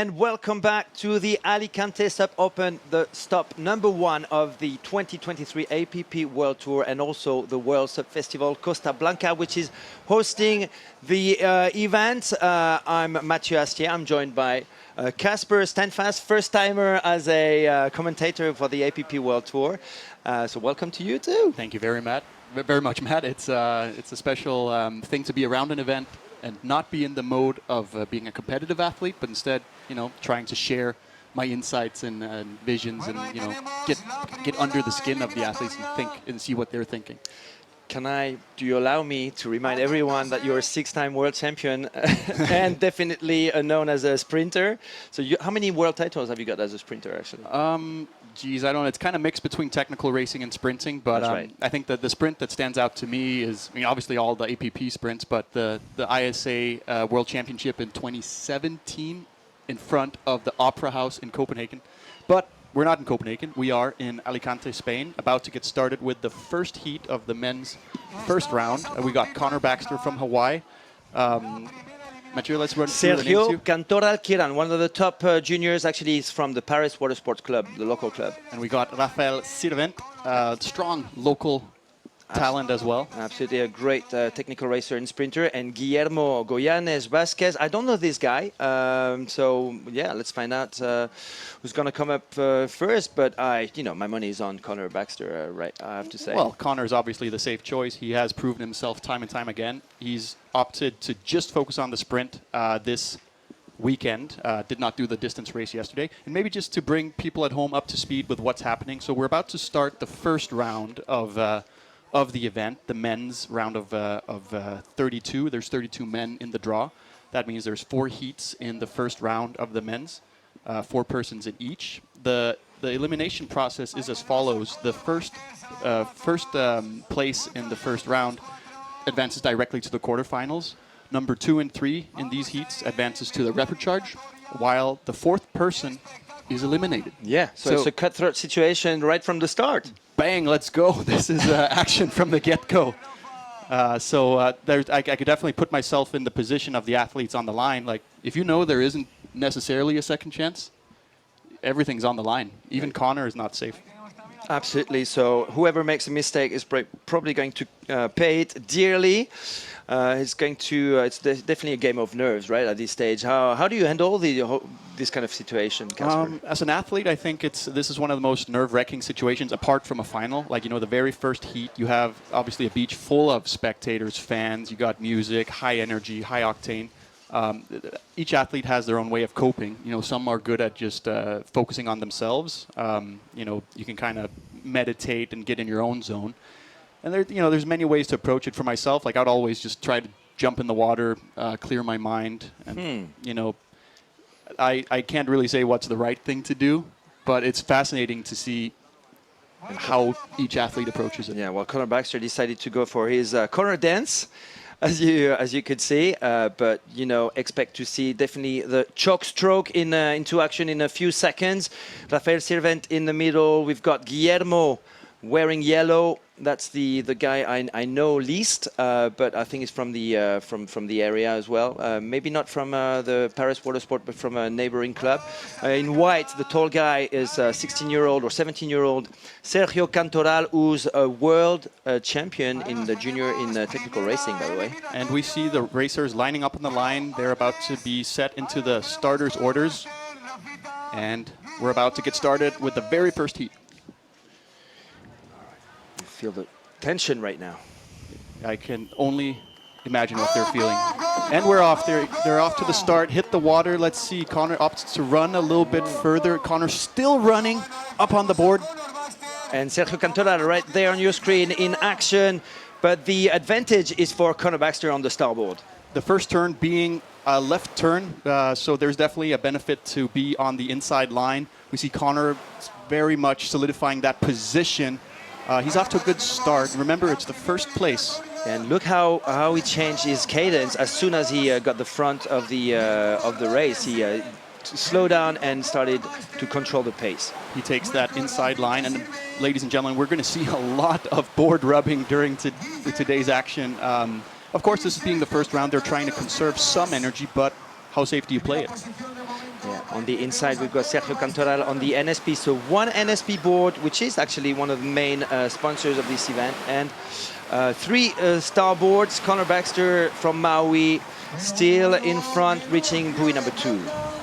and welcome back to the Alicante Sub Open, the stop number 1 of the 2023 APP World Tour and also the World Sub Festival Costa Blanca, which is hosting the event. I'm Mathieu Astier. I'm joined by Casper Stanfast, first timer as a commentator for the APP World Tour. So welcome to you too. Thank you very much, Matt. It's a special thing to be around an event and not be in the mode of being a competitive athlete, but instead, trying to share my insights and visions and, get under the skin of the athletes and think and see what they're thinking. Do you allow me to remind everyone that you're a 6-time world champion and definitely known as a sprinter? So how many world titles have you got as a sprinter, actually? Geez, I don't know. It's kind of mixed between technical racing and sprinting, but right. I think that the sprint that stands out to me is, obviously all the APP sprints, but the ISA World Championship in 2017 in front of the Opera House in Copenhagen. But we're not in Copenhagen. We are in Alicante, Spain, about to get started with the first heat of the men's first round. We got Connor Baxter from Hawaii. Mathieu, let's run through the names Sergio here. Cantoral Kiran, one of the top juniors, actually is from the Paris Water Sports Club, the local club. And we got Rafael Sirvent, strong local talent as well. Absolutely, a great technical racer and sprinter. And Guillermo Goyanes Vasquez. I don't know this guy, so yeah, let's find out who's going to come up first. But my money is on Connor Baxter, right? I have to say. Well, Connor is obviously the safe choice. He has proven himself time and time again. He's opted to just focus on the sprint this weekend. Did not do the distance race yesterday. And maybe just to bring people at home up to speed with what's happening. So we're about to start the first round of the event, the men's round of 32. There's 32 men in the draw. That means there's 4 heats in the first round of the men's, 4 persons in each. The elimination process is as follows. The first place in the first round advances directly to the quarterfinals. Number 2 and 3 in these heats advances to the repechage, while the 4th person is eliminated. Yeah, so it's a cutthroat situation right from the start. Bang, let's go. This is action from the get-go. I could definitely put myself in the position of the athletes on the line. Like, if there isn't necessarily a second chance, everything's on the line. Even Connor is not safe. Absolutely. So whoever makes a mistake is probably going to pay it dearly. It's definitely a game of nerves, right, at this stage. How do you handle this kind of situation, Casper? As an athlete, I think this is one of the most nerve-wracking situations, apart from a final. Like, the very first heat, you have obviously a beach full of spectators, fans. You got music, high energy, high octane. Each athlete has their own way of coping. Some are good at just focusing on themselves. You can kind of meditate and get in your own zone. And there's many ways to approach it for myself. Like, I'd always just try to jump in the water, clear my mind. And, I can't really say what's the right thing to do, but it's fascinating to see how each athlete approaches it. Yeah, well, Connor Baxter decided to go for his corner dance, as you could see. But, expect to see definitely the chalk stroke into action in a few seconds. Rafael Sirvent in the middle. We've got Guillermo wearing yellow. That's the guy I know least, but I think it's from the from the area as well. Maybe not from the Paris Water Sport, but from a neighboring club. In white, the tall guy is 16-year-old or 17-year-old Sergio Cantoral, who's a world champion in the junior in technical racing, by the way. And we see the racers lining up on the line. They're about to be set into the starters' orders, and we're about to get started with the very first heat. Feel the tension right now. I can only imagine what they're feeling. And we're off. They're off to the start. Hit the water. Let's see. Connor opts to run a little bit further. Connor still running up on the board. And Sergio Cantoral right there on your screen in action. But the advantage is for Connor Baxter on the starboard. The first turn being a left turn, so there's definitely a benefit to be on the inside line. We see Connor very much solidifying that position. He's off to a good start. Remember, it's the first place. And look how he changed his cadence as soon as he got the front of the race. He slowed down and started to control the pace. He takes that inside line, and ladies and gentlemen, we're going to see a lot of board rubbing during today's action. Of course, this is being the first round. They're trying to conserve some energy, but how safe do you play it? Yeah, On the inside, we've got Sergio Cantoral on the NSP. So one NSP board, which is actually one of the main sponsors of this event, and three star boards. Connor Baxter from Maui still in front, reaching buoy number 2.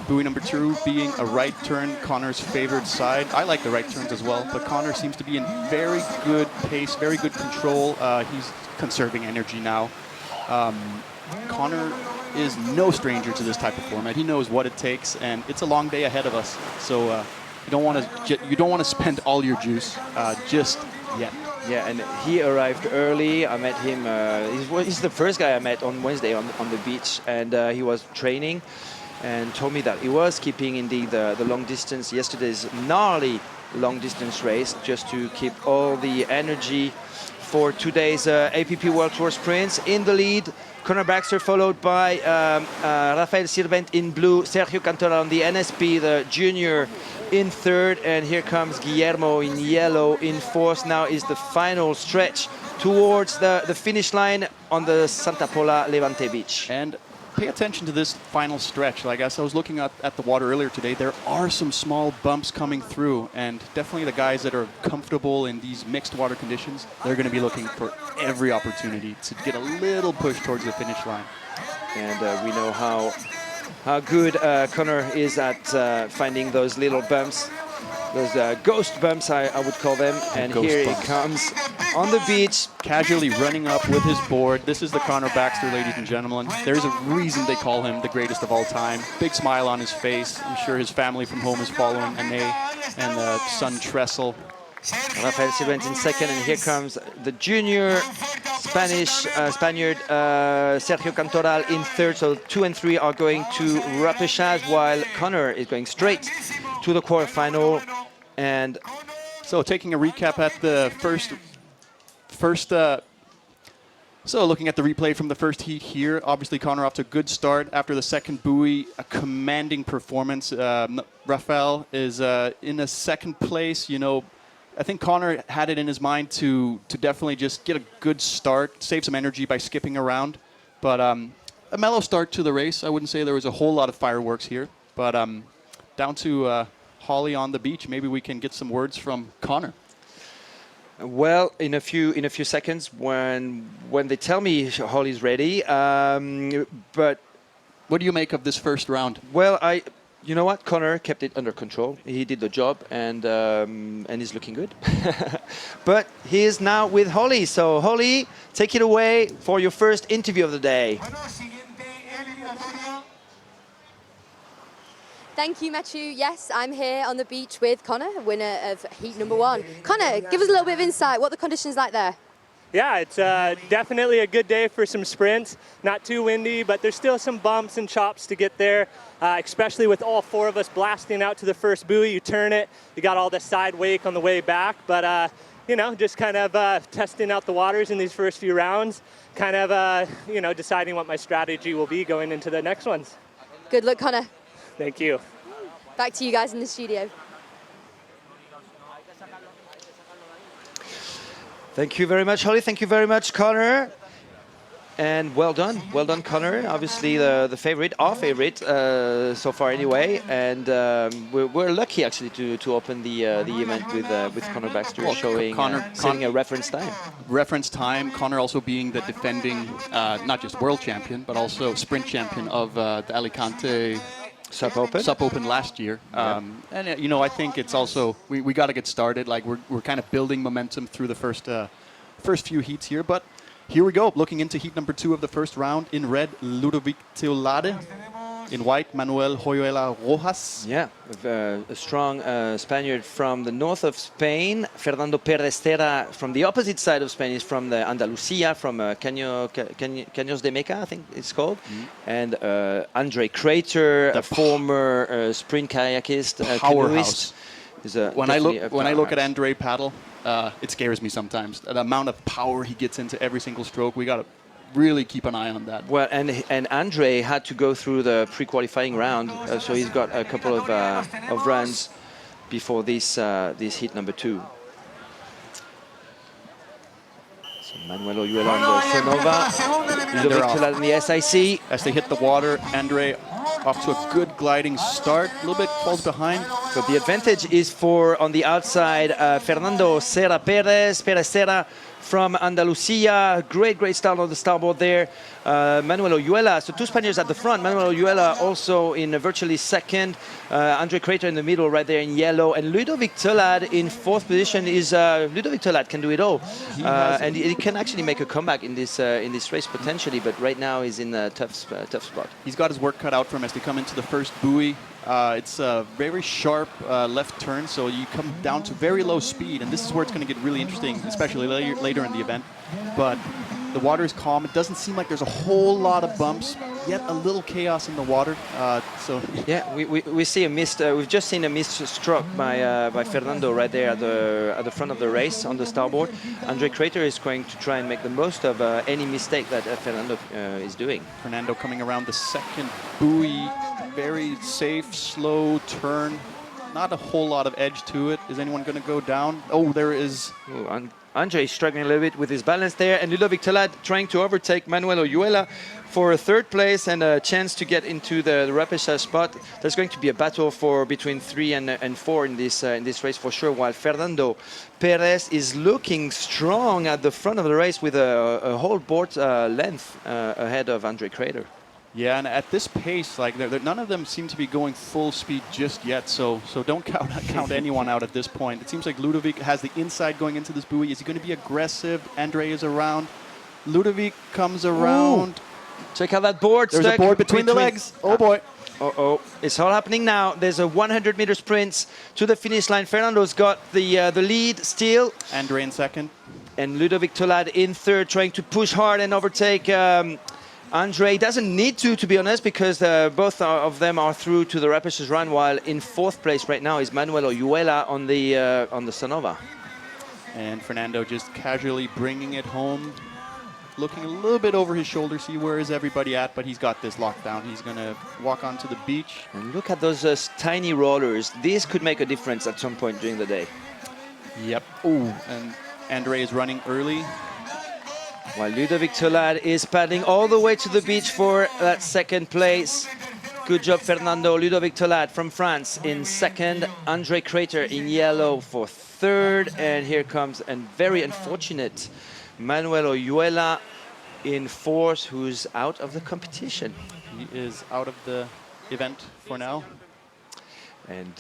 Buoy number 2 being a right turn, Connor's favored side. I like the right turns as well, but Connor seems to be in very good pace, very good control. He's conserving energy now. Connor is no stranger to this type of format. He knows what it takes, and it's a long day ahead of us. So you don't want to spend all your juice just yet. Yeah, and he arrived early. I met him. He's the first guy I met on Wednesday on the beach, and he was training and told me that he was keeping indeed the long distance, yesterday's gnarly long distance race, just to keep all the energy for today's APP World Tour Sprints. In the lead, Connor Baxter, followed by Rafael Sirvent in blue, Sergio Cantoral on the NSP, the junior, in third, and here comes Guillermo in yellow in fourth. Now is the final stretch towards the finish line on the Santa Pola Levante Beach. And pay attention to this final stretch. Like as I was looking at the water earlier today, there are some small bumps coming through, and definitely the guys that are comfortable in these mixed water conditions, they're going to be looking for every opportunity to get a little push towards the finish line. And we know how good Connor is at finding those little bumps, those ghost bumps, I would call them. And here he comes on the beach, casually running up with his board. This is the Connor Baxter, ladies and gentlemen. There's a reason they call him the greatest of all time. Big smile on his face. I'm sure his family from home is following, Ane and son Tressel. Rafael Sirvent in second, and here comes the junior Spaniard Sergio Cantoral in third. So 2 and 3 are going to repechage, while Connor is going straight to the quarterfinal. And so taking a recap at the so looking at the replay from the first heat here, obviously Connor off to a good start after the second buoy, a commanding performance. Rafael is in a second place. You know, I think Connor had it in his mind to definitely just get a good start, save some energy by skipping around. But a mellow start to the race. I wouldn't say there was a whole lot of fireworks here. But down to Holly on the beach. Maybe we can get some words from Connor. Well, in a few seconds, when they tell me Holly's ready. But what do you make of this first round? Well, you know what? Connor kept it under control. He did the job, and he's looking good. But he is now with Holly. So Holly, take it away for your first interview of the day. Thank you, Mathieu. Yes, I'm here on the beach with Connor, winner of heat number 1. Connor, give us a little bit of insight. What are the conditions like there? Yeah, it's definitely a good day for some sprints. Not too windy, but there's still some bumps and chops to get there, especially with all 4 of us blasting out to the first buoy. You turn it, you got all the side wake on the way back, but you know, just kind of testing out the waters in these first few rounds, kind of you know, deciding what my strategy will be going into the next ones. Good luck, Connor. Thank you. Back to you guys in the studio. Thank you very much, Holly. Thank you very much, Connor. And well done, Connor. Obviously, the favorite, our favorite so far, anyway. And we're lucky actually to open the event with Connor Baxter showing setting a reference time. Reference time. Connor also being the defending not just world champion but also sprint champion of the Alicante Sup Open last year. And you know, I think it's also we got to get started. Like we're kind of building momentum through the first few heats here, but. Here we go, looking into heat number 2 of the first round. In red, Ludovic Teolade. In white, Manuel Joyuela Rojas. Yeah, a strong Spaniard from the north of Spain. Fernando Perestera from the opposite side of Spain is from the Andalusia, from Caños de Meca, I think it's called. And Andre Crater, a former sprint kayakist, powerhouse. When I look at Andre paddle, it scares me sometimes. The amount of power he gets into every single stroke, we got to really keep an eye on that. Well, and Andre had to go through the pre-qualifying round, so he's got a couple of runs before this heat number 2. So Manuel Oyuela on the Sonova, Ludovic Teolade in the SIC. As they hit the water, Andre off to a good gliding start. A little bit falls behind. So the advantage is for, on the outside, Fernando Serra Perez Serra from Andalusia. Great start on the starboard there. Manuel Oyuela, so two Spaniards at the front. Manuel Oyuela also in virtually second. Andre Crater in the middle right there in yellow. And Ludovic Tolad in fourth position is, Ludovic Tolad can do it all. And he can actually make a comeback in this race potentially, but right now he's in a tough spot. He's got his work cut out for him as they come into the first buoy. It's a very sharp left turn, so you come down to very low speed, and this is where it's going to get really interesting, especially later in the event. But the water is calm. It doesn't seem like there's a whole lot of bumps, yet a little chaos in the water. Yeah, we see a missed. We've just seen a missed stroke by Fernando right there at the front of the race on the starboard. Andre Crater is going to try and make the most of any mistake that Fernando is doing. Fernando coming around the second buoy, very safe, slow turn. Not a whole lot of edge to it. Is anyone going to go down? Oh, there is. Ooh, Andre is struggling a little bit with his balance there, and Ludovic Tolad trying to overtake Manuel Oyuela for a third place and a chance to get into the repechage spot. There's going to be a battle for between 3 and 4 in this race for sure, while Fernando Perez is looking strong at the front of the race with a whole board length ahead of Andre Crater. Yeah, and at this pace, like none of them seem to be going full speed just yet. So don't count anyone out at this point. It seems like Ludovic has the inside going into this buoy. Is he going to be aggressive? Andre is around. Ludovic comes around. Ooh. Check out that board. There's a board between the legs. Oh boy. It's all happening now. There's a 100-meter sprint to the finish line. Fernando's got the lead still. Andre in second. And Ludovic Tolad in third, trying to push hard and overtake Andre. Doesn't need to be honest, because both of them are through to the repechage run, while in fourth place right now is Manuel Oyuela on the Sonova. And Fernando just casually bringing it home, looking a little bit over his shoulder, see where is everybody at, but he's got this locked down. He's going to walk onto the beach. And look at those tiny rollers. This could make a difference at some point during the day. Yep. Ooh, and Andre is running early. While Ludovic Tolad is paddling all the way to the beach for that second place. Good job, Fernando. Ludovic Tolad from France in second. Andre Crater in yellow for third. And here comes a very unfortunate Manuel Oyuela in fourth, who's out of the competition. He is out of the event for now. And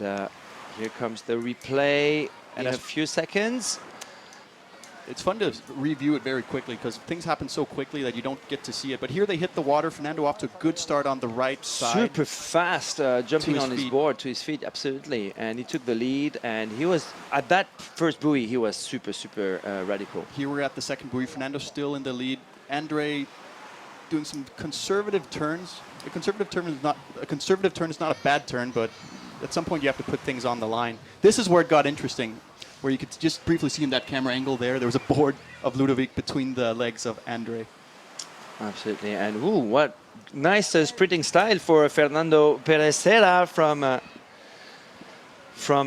here comes the replay in a few seconds. It's fun to review it very quickly because things happen so quickly that you don't get to see it. But here they hit the water. Fernando off to a good start on the right side. Super fast, jumping on his board to his feet, absolutely. And he took the lead, and he was, at that first buoy, he was super radical. Here we're at the second buoy. Fernando still in the lead. Andre doing some conservative turns. A conservative turn is not a bad turn, but at some point you have to put things on the line. This is where it got interesting, where you could just briefly see in that camera angle there was a board of Ludovic between the legs of Andre. Absolutely, and ooh, what nice sprinting style for Fernando Perez Serra from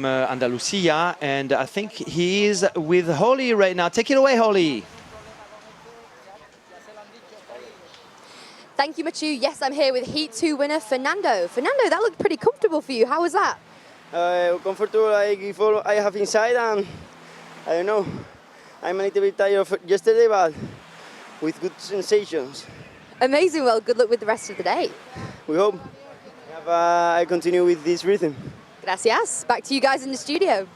Andalusia, and I think he is with Holly right now. Take it away, Holly. Thank you, Mathieu. Yes, I'm here with Heat 2 winner Fernando. Fernando, that looked pretty comfortable for you. How was that? Comfortable, I have inside, and I don't know. I'm a little bit tired of yesterday, but with good sensations. Amazing. Well, good luck with the rest of the day. We hope I continue with this rhythm. Gracias. Back to you guys in the studio.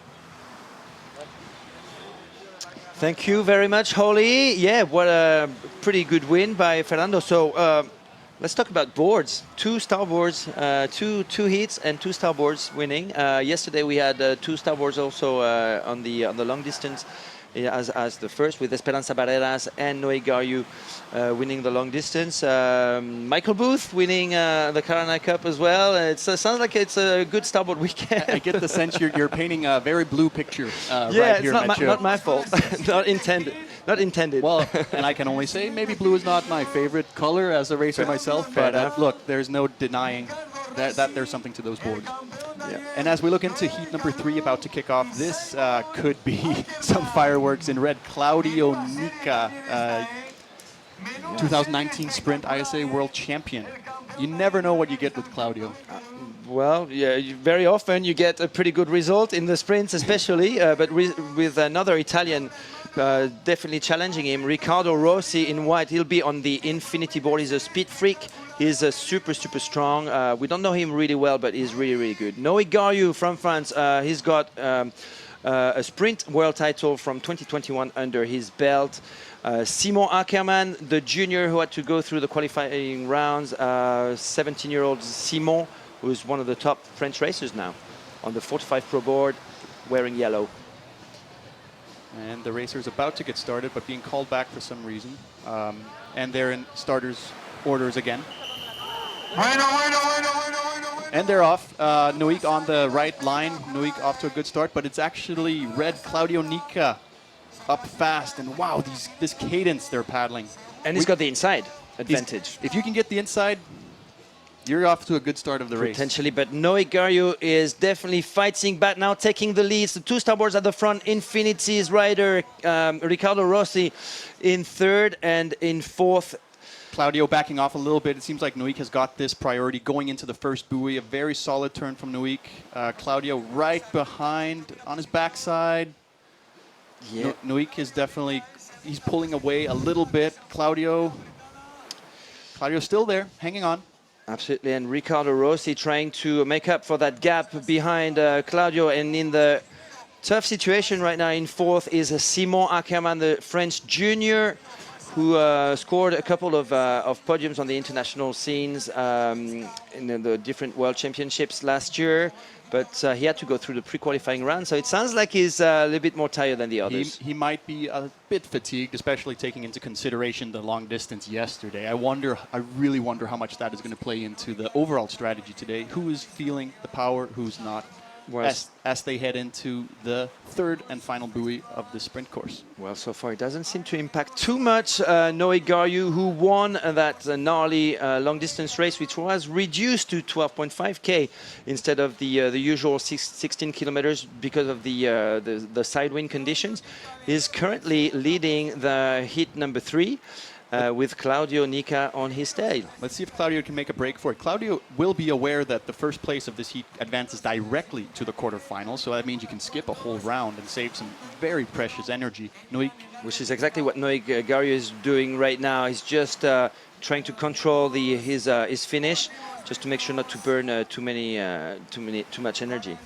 Thank you very much, Holly. Yeah, what a pretty good win by Fernando. So let's talk about boards. 2 starboards, two heats and 2 starboards winning. Yesterday we had 2 starboards also on the long distance as the first, with Esperanza Barreras and Noé Gariou winning the long distance. Michael Booth winning the Carolina Cup as well. It sounds like it's a good starboard weekend. I get the sense you're painting a very blue picture yeah, right here, it's not my fault. Not intended. Not intended. Well, and I can only say maybe blue is not my favorite color as a racer myself, but look, there's no denying that there's something to those boards. Yeah. And as we look into heat number 3 about to kick off, this could be some fireworks in red. Claudio Nica, 2019 Sprint ISA World Champion. You never know what you get with Claudio. Well, yeah, very often you get a pretty good result in the sprints, especially, but with another Italian definitely challenging him, Riccardo Rossi in white. He'll be on the infinity board. He's a speed freak. He's super strong. We don't know him really well, but he's really good. Noé Gariou from France. He's got a sprint world title from 2021 under his belt. Simon Ackermann, the junior who had to go through the qualifying rounds. 17-year-old Simon, who's one of the top French racers now on the 45 Pro board, wearing yellow. And the racer is about to get started, but being called back for some reason. And they're in starters' orders again. And they're off. Noik on the right line. Noik off to a good start, but it's actually red Claudio Nica up fast. And wow, this cadence they're paddling. And he's got the inside advantage. If you can get the inside, you're off to a good start of the race. Potentially, but Noé Gariou is definitely fighting back now, taking the leads. The two starboards at the front, Infinity's rider, Riccardo Rossi in third, and in fourth, Claudio backing off a little bit. It seems like Noik has got this priority going into the first buoy. A very solid turn from Noik. Claudio right behind on his backside. Yeah. Noik is definitely, he's pulling away a little bit. Claudio's still there, hanging on. Absolutely, and Riccardo Rossi trying to make up for that gap behind Claudio. And in the tough situation right now in fourth is Simon Ackermann, the French junior, who scored a couple of podiums on the international scenes in the different world championships last year. But he had to go through the pre-qualifying round, so it sounds like he's a little bit more tired than the others. He might be a bit fatigued, especially taking into consideration the long distance yesterday. I really wonder how much that is going to play into the overall strategy today. Who is feeling the power, who's not, as they head into the third and final buoy of the sprint course. Well, so far it doesn't seem to impact too much. Noé Gariou, who won that gnarly long-distance race, which was reduced to 12.5K instead of the usual 16 kilometers because of the side wind conditions, is currently leading the heat number 3. With Claudio Nica on his tail. Let's see if Claudio can make a break for it. Claudio will be aware that the first place of this heat advances directly to the quarterfinals, so that means you can skip a whole round and save some very precious energy. Noik, which is exactly what Noé Gariou is doing right now. He's just trying to control his finish, just to make sure not to burn too much energy.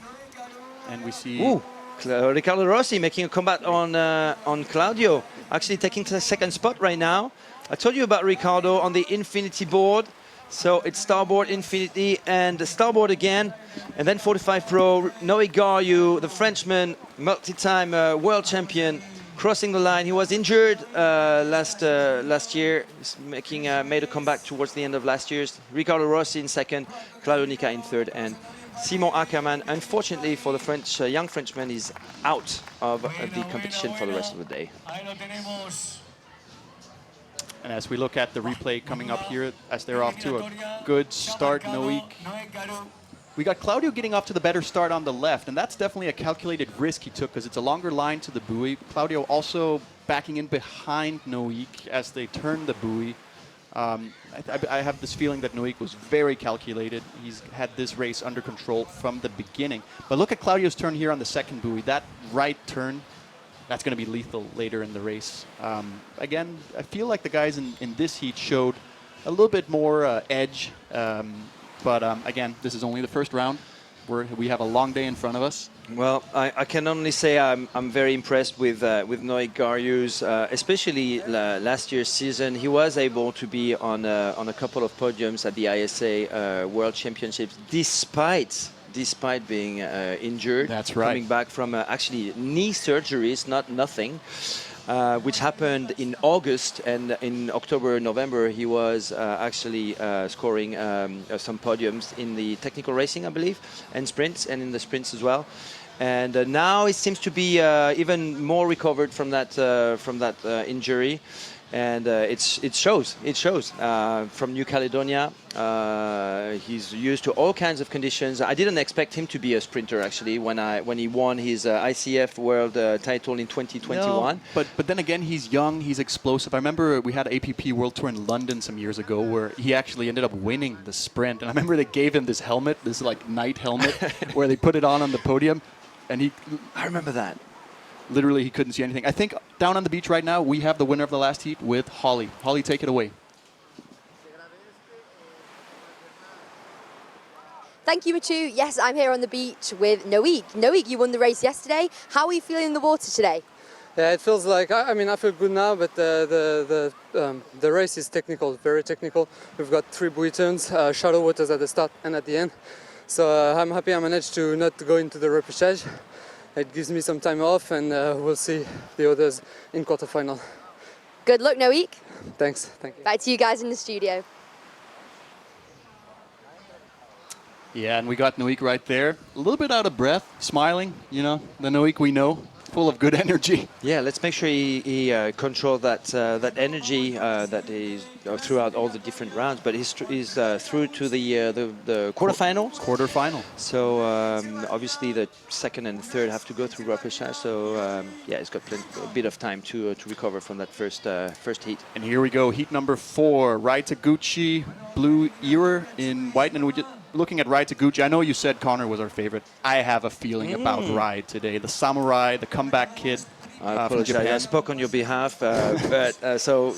And we see Riccardo Rossi making a comeback on Claudio, actually taking the second spot right now. I told you about Riccardo on the Infinity board. So it's starboard, Infinity, and starboard again. And then 45 Pro, Noé Gariou, the Frenchman, multi-time world champion, crossing the line. He was injured last year. He's made a comeback towards the end of last year's. Riccardo Rossi in second, Claudio Nica in third, and Simon Ackermann, unfortunately for the French young Frenchman, is out of the competition for the rest of the day. And as we look at the replay coming up here, as they're off to a good start, Noik. We got Claudio getting off to the better start on the left, and that's definitely a calculated risk he took because it's a longer line to the buoy. Claudio also backing in behind Noik as they turn the buoy. I have this feeling that Noik was very calculated. He's had this race under control from the beginning. But look at Claudio's turn here on the second buoy. That right turn, that's going to be lethal later in the race. Again, I feel like the guys in this heat showed a little bit more edge. But again, this is only the first round. We have a long day in front of us. Well, I can only say I'm very impressed with Noé Gariou's, especially last year's season. He was able to be on a couple of podiums at the ISA World Championships, despite being injured. That's right. Coming back from actually knee surgeries, not nothing. Which happened in August, and in October, November, he was actually scoring some podiums in the technical racing, I believe, and sprints, and in the sprints as well. And now he seems to be even more recovered from that injury. And it shows. It shows. From New Caledonia, he's used to all kinds of conditions. I didn't expect him to be a sprinter actually when he won his ICF World title in 2021. No, but then again, he's young. He's explosive. I remember we had APP World Tour in London some years ago where he actually ended up winning the sprint. And I remember they gave him this helmet, this like night helmet, where they put it on the podium, and I remember that. Literally, he couldn't see anything. I think down on the beach right now, we have the winner of the last heat with Holly. Holly, take it away. Thank you, Mathieu. Yes, I'm here on the beach with Noik. Noik, you won the race yesterday. How are you feeling in the water today? Yeah, it feels like, I mean, I feel good now, but the race is technical, very technical. We've got 3 buoy turns, shallow waters at the start and at the end. So I'm happy I managed to not go into the repechage. It gives me some time off, and we'll see the others in quarterfinal. Good luck, Noik. Thanks. Thank you. Back to you guys in the studio. Yeah, and we got Noik right there. A little bit out of breath, smiling, you know, the Noik we know, full of good energy. Yeah, let's make sure he controls that energy that is throughout all the different rounds. But he's through to the quarterfinals. Quarterfinal. So obviously the second and third have to go through repechage. So yeah, he's got a bit of time to recover from that first heat. And here we go, heat number 4. Rai Taguchi, Blue Ewer in white, and we just looking at Rai Taguchi. I know you said Connor was our favorite. I have a feeling about Rai today. The samurai, the comeback kid. I from apologize. Japan. I spoke on your behalf, but so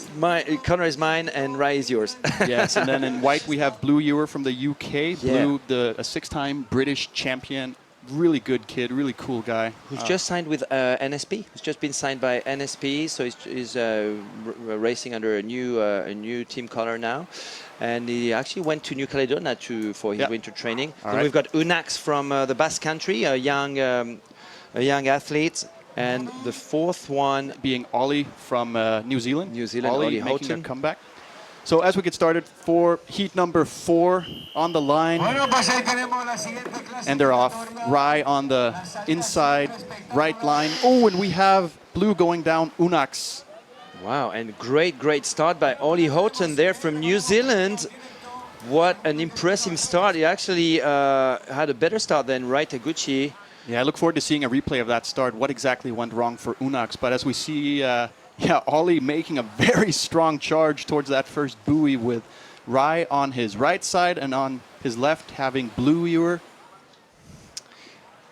Connor is mine and Rai is yours. Yes, and then in white we have Blue Ewer from the UK. Yeah. Blue, a 6-time British champion. Really good kid, really cool guy. Who's just signed with NSP. Who's just been signed by NSP, so he's racing under a new team color now. And he actually went to New Caledonia for his winter training. All Then right. we've got Unax from the Basque Country, a young athlete. And the fourth one being Ollie from New Zealand. Ollie making Houghton. a comeback. So as we get started for heat number 4 on the line. And they're off. Rai on the inside right line. Oh, and we have Blue going down Unax. Wow, and great start by Ollie Houghton there from New Zealand. What an impressive start. He actually had a better start than Rai Taguchi. Yeah, I look forward to seeing a replay of that start. What exactly went wrong for Unax? But as we see, Ollie making a very strong charge towards that first buoy with Rai on his right side and on his left having Blue Ewer.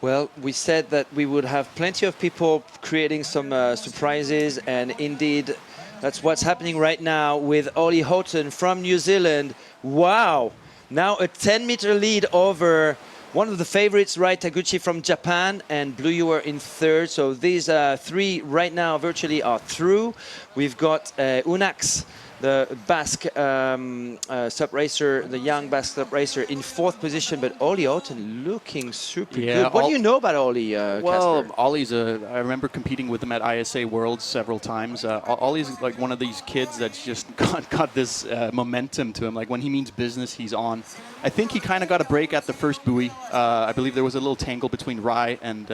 Well, we said that we would have plenty of people creating some surprises, and indeed, that's what's happening right now with Ollie Houghton from New Zealand. Wow! Now a 10-meter lead over one of the favorites, Rai Taguchi from Japan, and Blue Ewer in third. So these 3 right now virtually are through. We've got Unax, the Basque sub racer, the young Basque sub racer, in 4th position, but Ollie Houghton looking super good. What do you know about Ollie, Well, Casper? Ollie's I remember competing with him at ISA Worlds several times. Ollie's like one of these kids that's just got this momentum to him. Like when he means business, he's on. I think he kind of got a break at the first buoy. I believe there was a little tangle between Rai and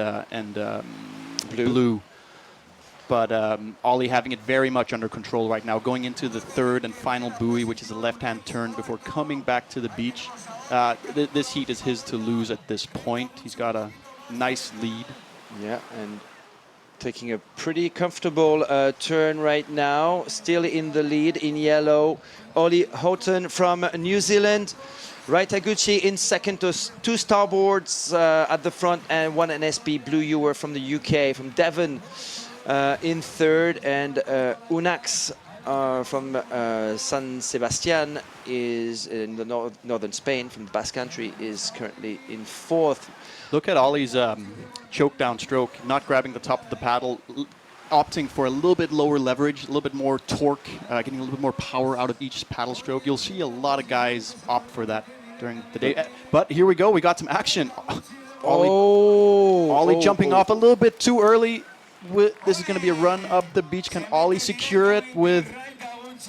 Blue. But Ollie having it very much under control right now, going into the 3rd and final buoy, which is a left-hand turn before coming back to the beach. This heat is his to lose at this point. He's got a nice lead. Yeah, and taking a pretty comfortable turn right now. Still in the lead in yellow. Ollie Houghton from New Zealand. Rai Taguchi in second, 2 starboards at the front, and 1 NSP. Blue Ewer from the UK, from Devon. In third, and Unax from San Sebastian is in the northern Spain, from the Basque Country, is currently in 4th. Look at Ollie's choke down stroke, not grabbing the top of the paddle, opting for a little bit lower leverage, a little bit more torque, getting a little bit more power out of each paddle stroke. You'll see a lot of guys opt for that during the day. But here we go, we got some action. Ollie jumping off a little bit too early. This is going to be a run up the beach. Can Ollie secure it with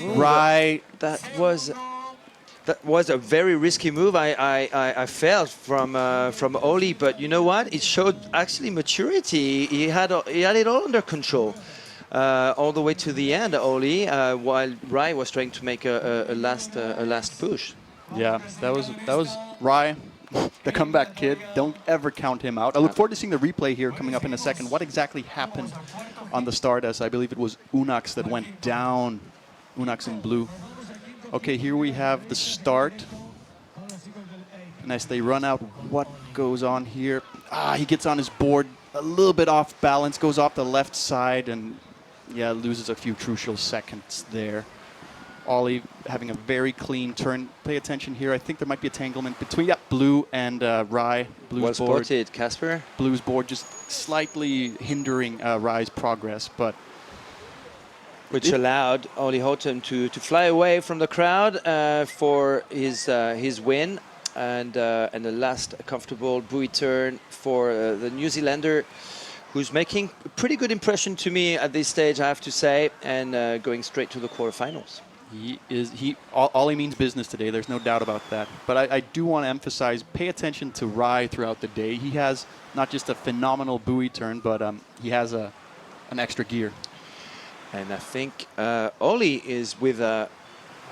Rai? That was a very risky move. I felt from Ollie, but you know what? It showed actually maturity. He had it all under control. all the way to the end, Oli, while Rai was trying to make a last push. Yeah, that was Rai, the comeback kid. Don't ever count him out. I look forward to seeing the replay here coming up in a second. What exactly happened on the start, as I believe it was Unax that went down. Unax in blue. Okay, here we have the start. And as they run out, what goes on here? He gets on his board a little bit off balance, goes off the left side, and yeah, loses a few crucial seconds there. Ollie having a very clean turn. Pay attention here. I think there might be a tanglement between Blue and Rai. Blue's Well board. spotted, Casper. Blue's board just slightly hindering Rai's progress, but Which allowed Ollie Houghton to fly away from the crowd for his win, and the last comfortable buoy turn for the New Zealander, who's making a pretty good impression to me at this stage, I have to say, and going straight to the quarterfinals. Ollie means business today. There's no doubt about that. But I do want to emphasize, pay attention to Rai throughout the day. He has not just a phenomenal buoy turn, but he has an extra gear. And I think Ollie is with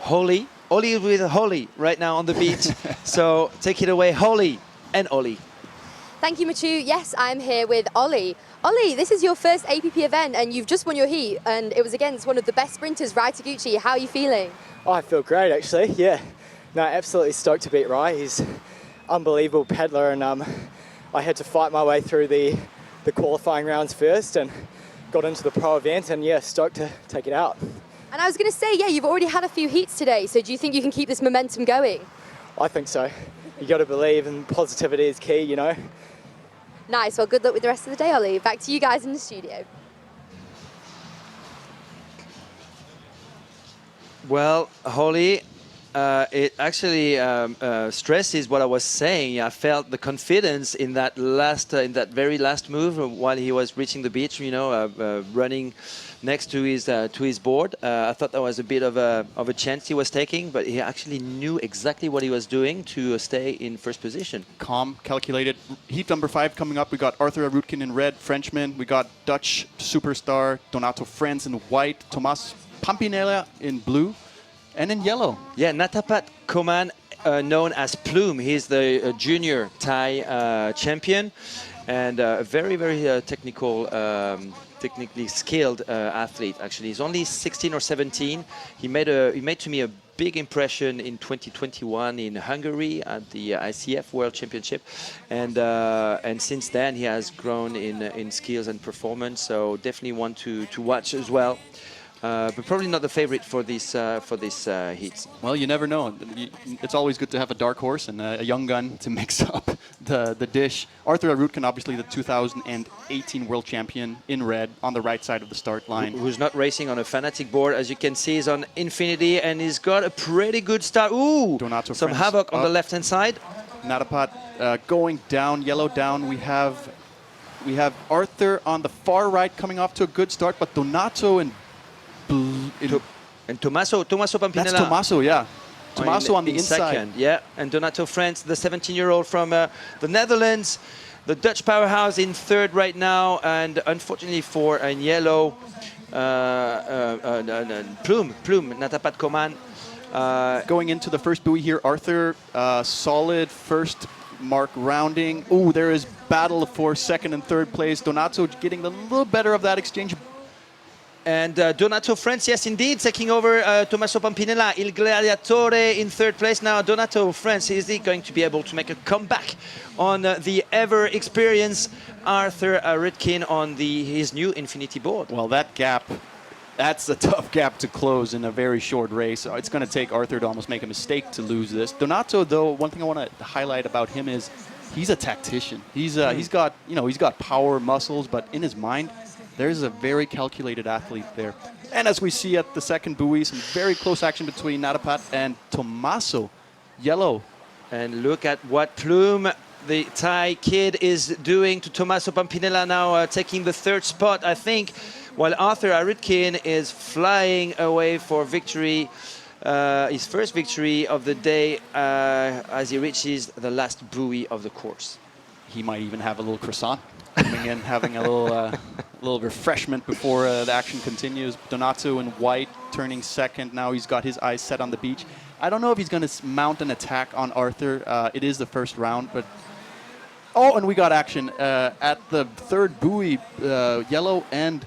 Holly. Ollie is with Holly right now on the beach. So take it away, Holly and Ollie. Thank you, Machu. Yes, I'm here with Ollie. Ollie, this is your first APP event and you've just won your heat, and it was against one of the best sprinters, Rai Taguchi. How are you feeling? Oh, I feel great, actually. Yeah, no, absolutely stoked to beat Rai. He's unbelievable peddler, and I had to fight my way through the qualifying rounds first and got into the pro event, and yeah, stoked to take it out. And I was going to say, yeah, you've already had a few heats today, so do you think you can keep this momentum going? I think so. You got to believe, and positivity is key, you know. Nice. Well, good luck with the rest of the day, Ollie. Back to you guys in the studio. Well, Holly, it actually stresses what I was saying. I felt the confidence in that very last move while he was reaching the beach. You know, running next to his board. I thought that was a bit of a chance he was taking, but he actually knew exactly what he was doing to stay in first position. Calm, calculated. Heat number 5 coming up. We got Arthur Arutkin in red, Frenchman. We got Dutch superstar Donato Friends in white, Tomas Pampinella in blue, and in yellow. Yeah, Natapat Koman, known as Plume. He's the junior Thai champion, and a very, very technically skilled athlete. Actually, he's only 16 or 17. He made to me a big impression in 2021 in Hungary at the ICF World Championship, and since then he has grown in skills and performance. So definitely one to watch as well. But probably not the favorite for this heat. Well, you never know. It's always good to have a dark horse and a young gun to mix up the dish. Arthur Arutkin, obviously the 2018 world champion in red on the right side of the start line. Who's not racing on a Fanatic board, as you can see, he's on Infinity, and he's got a pretty good start. Ooh, Donato some Friends havoc on up. the left-hand side. Natapat going down, yellow down. We have Arthur on the far right coming off to a good start, but Donato and Tommaso Pampinella. That's Tommaso, yeah. Tommaso on the in inside. second, yeah. And Donato Friends, the 17-year-old from the Netherlands, the Dutch powerhouse, in third right now. And unfortunately for in yellow, Plume, Natapat Koman. Going into the first buoy here, Arthur, solid first mark rounding. Ooh, there is battle for second and third place. Donato getting a little better of that exchange. And Donato Friends, yes, indeed, taking over Tommaso Pampinella, Il Gladiatore in third place now. Donato Friends, is he going to be able to make a comeback on the ever-experienced Arthur Arutkin on his new Infinity board? Well, that gap, that's a tough gap to close in a very short race. It's going to take Arthur to almost make a mistake to lose this. Donato, though, one thing I want to highlight about him is he's a tactician. He's got power, muscles, but in his mind, there's a very calculated athlete there. And as we see at the second buoy, some very close action between Natapat and Tommaso. Yellow. And look at what Plume, the Thai kid, is doing to Tommaso Pampinella now, taking the third spot, I think, while Arthur Arutkin is flying away for victory, his first victory of the day as he reaches the last buoy of the course. He might even have a little croissant coming in, having a little little refreshment before the action continues. Donato in white turning second. Now he's got his eyes set on the beach. I don't know if he's going to mount an attack on Arthur. It is the first round, but... Oh, and we got action at the third buoy, yellow and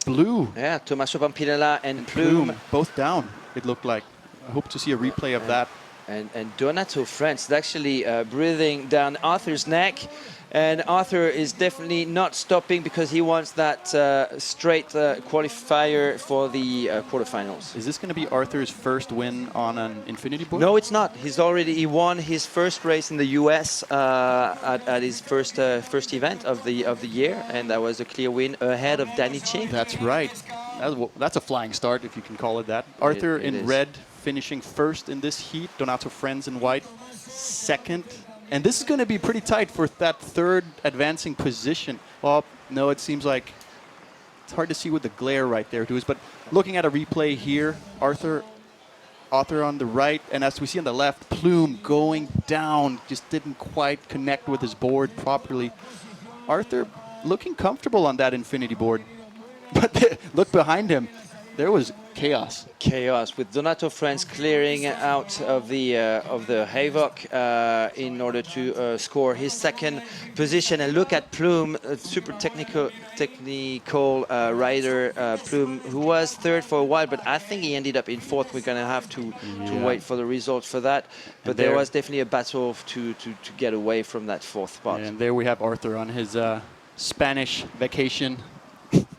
blue. Yeah, Tommaso Pampinella and Plume. Both down, it looked like. I hope to see a replay of that. And Donato France is actually breathing down Arthur's neck. And Arthur is definitely not stopping because he wants that straight qualifier for the quarterfinals. Is this going to be Arthur's first win on an Infinity board? No, it's not. He won his first race in the US at his first event of the year, and that was a clear win ahead of Danny Ching. That's right. That's a flying start, if you can call it that. Arthur It in is. red finishing first in this heat. Donato Friends in white second. And this is going to be pretty tight for that third advancing position. Well, no, it seems like it's hard to see with the glare right there, dudes. But looking at a replay here, Arthur on the right, and as we see on the left, Plume going down, just didn't quite connect with his board properly. Arthur looking comfortable on that Infinity board. But look behind him. There was chaos. Chaos with Donato France clearing out of the havoc in order to score his second position. And look at Plume, a super technical rider. Plume, who was third for a while, but I think he ended up in fourth. We're going to have to wait for the results for that. But there was definitely a battle to get away from that fourth spot. And there we have Arthur on his Spanish vacation,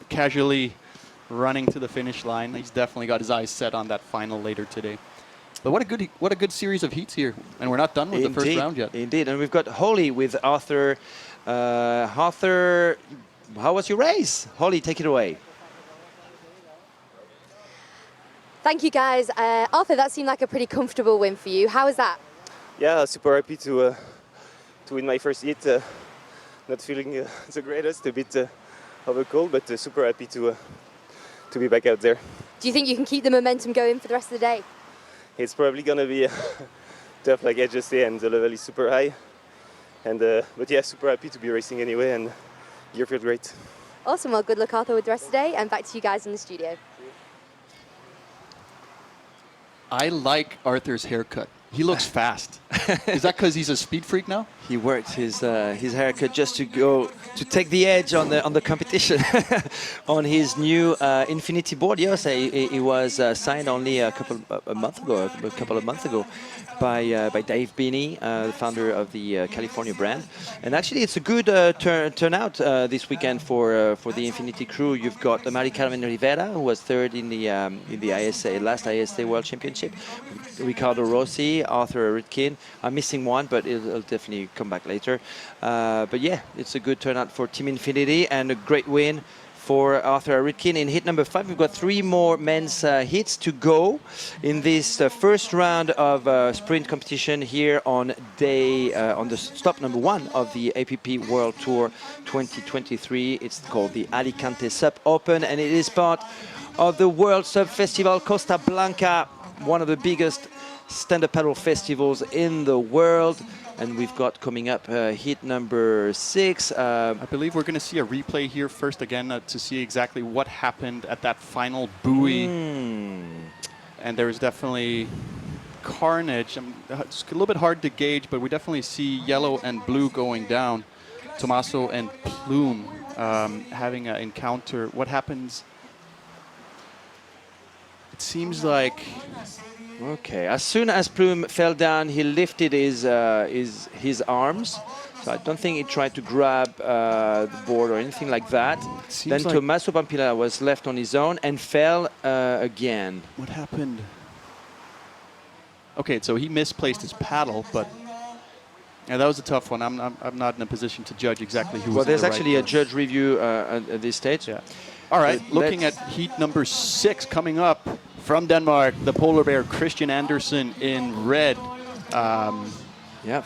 casually running to the finish line. He's definitely got his eyes set on that final later today. But what a good series of heats here, and we're not done with the first round yet. Indeed, and we've got Holly with Arthur. Arthur, how was your race? Holly, take it away. Thank you, guys. Arthur, that seemed like a pretty comfortable win for you. How was that? Yeah, super happy to win my first heat. Not feeling the greatest, a bit of a cold, but super happy to be back out there. Do you think you can keep the momentum going for the rest of the day? It's probably gonna be tough, like I just said, and the level is super high. And but yeah, super happy to be racing anyway, and gear feels great. Awesome. Well, good luck, Arthur, with the rest of the day, and back to you guys in the studio. I like Arthur's haircut. He looks fast. Is that because he's a speed freak now? He worked his haircut just to take the edge on the competition on his new Infinity board. Yes, he was signed only a couple of months ago by Dave Beeney, the founder of the California brand. And actually, it's a good turnout this weekend for the Infinity crew. You've got Mari Carmen Rivera, who was third in the last ISA World Championship. Ricardo Rossi, Arthur Ritkin. I'm missing one, but it'll definitely come back later. But yeah, it's a good turnout for Team Infinity and a great win for Arthur Ritkin in hit number 5. We've got 3 more men's hits to go in this first round of sprint competition here on the stop number 1 of the APP World Tour 2023. It's called the Alicante Sub Open, and it is part of the World Sub Festival Costa Blanca, one of the biggest stand-up paddle festivals in the world. And we've got coming up hit number 6. I believe we're going to see a replay here first again to see exactly what happened at that final buoy. And there's definitely carnage. It's a little bit hard to gauge, but we definitely see yellow and blue going down. Tommaso and Plume having an encounter. What happens? It seems like... Okay, as soon as Plume fell down, he lifted his arms. So I don't think he tried to grab the board or anything like that. Then like Tommaso Pampinella was left on his own and fell again. What happened? Okay, so he misplaced his paddle, but yeah, that was a tough one. I'm not in a position to judge exactly who was. Well, there's in the actually right a judge review at this stage. Yeah. All right, looking at heat number 6 coming up. From Denmark, the polar bear Christian Andersen in red. Yeah,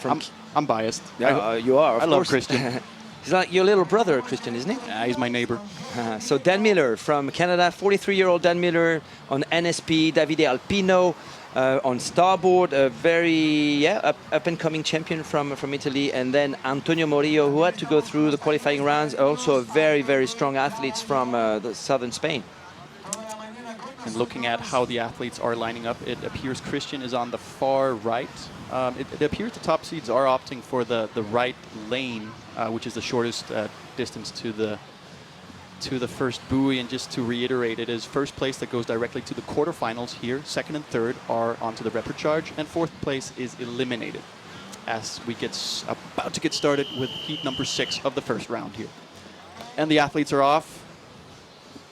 I'm biased. Yeah, you are. I love Christian. He's like your little brother, Christian, isn't he? He's my neighbor. So Dan Miller from Canada, 43-year-old Dan Miller on NSP, Davide Alpino on starboard, a very up-and-coming champion from Italy, and then Antonio Morillo, who had to go through the qualifying rounds, also a very, very strong athletes from the southern Spain. And looking at how the athletes are lining up, it appears Christian is on the far right. It appears the top seeds are opting for the right lane, which is the shortest distance to the first buoy. And just to reiterate, it is first place that goes directly to the quarterfinals here. Second and third are onto the repechage, and fourth place is eliminated as we about to get started with heat number 6 of the first round here. And the athletes are off.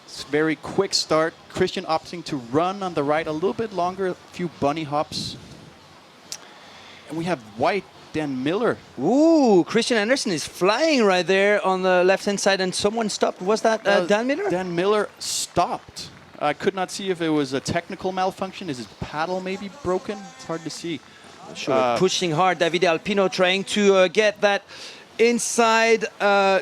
It's a very quick start. Christian opting to run on the right a little bit longer, a few bunny hops. And we have white Dan Miller. Ooh, Christian Andersen is flying right there on the left-hand side, and someone stopped. Was that Dan Miller? Dan Miller stopped. I could not see if it was a technical malfunction. Is his paddle maybe broken? It's hard to see. Sure. Pushing hard, Davide Alpino trying to get that inside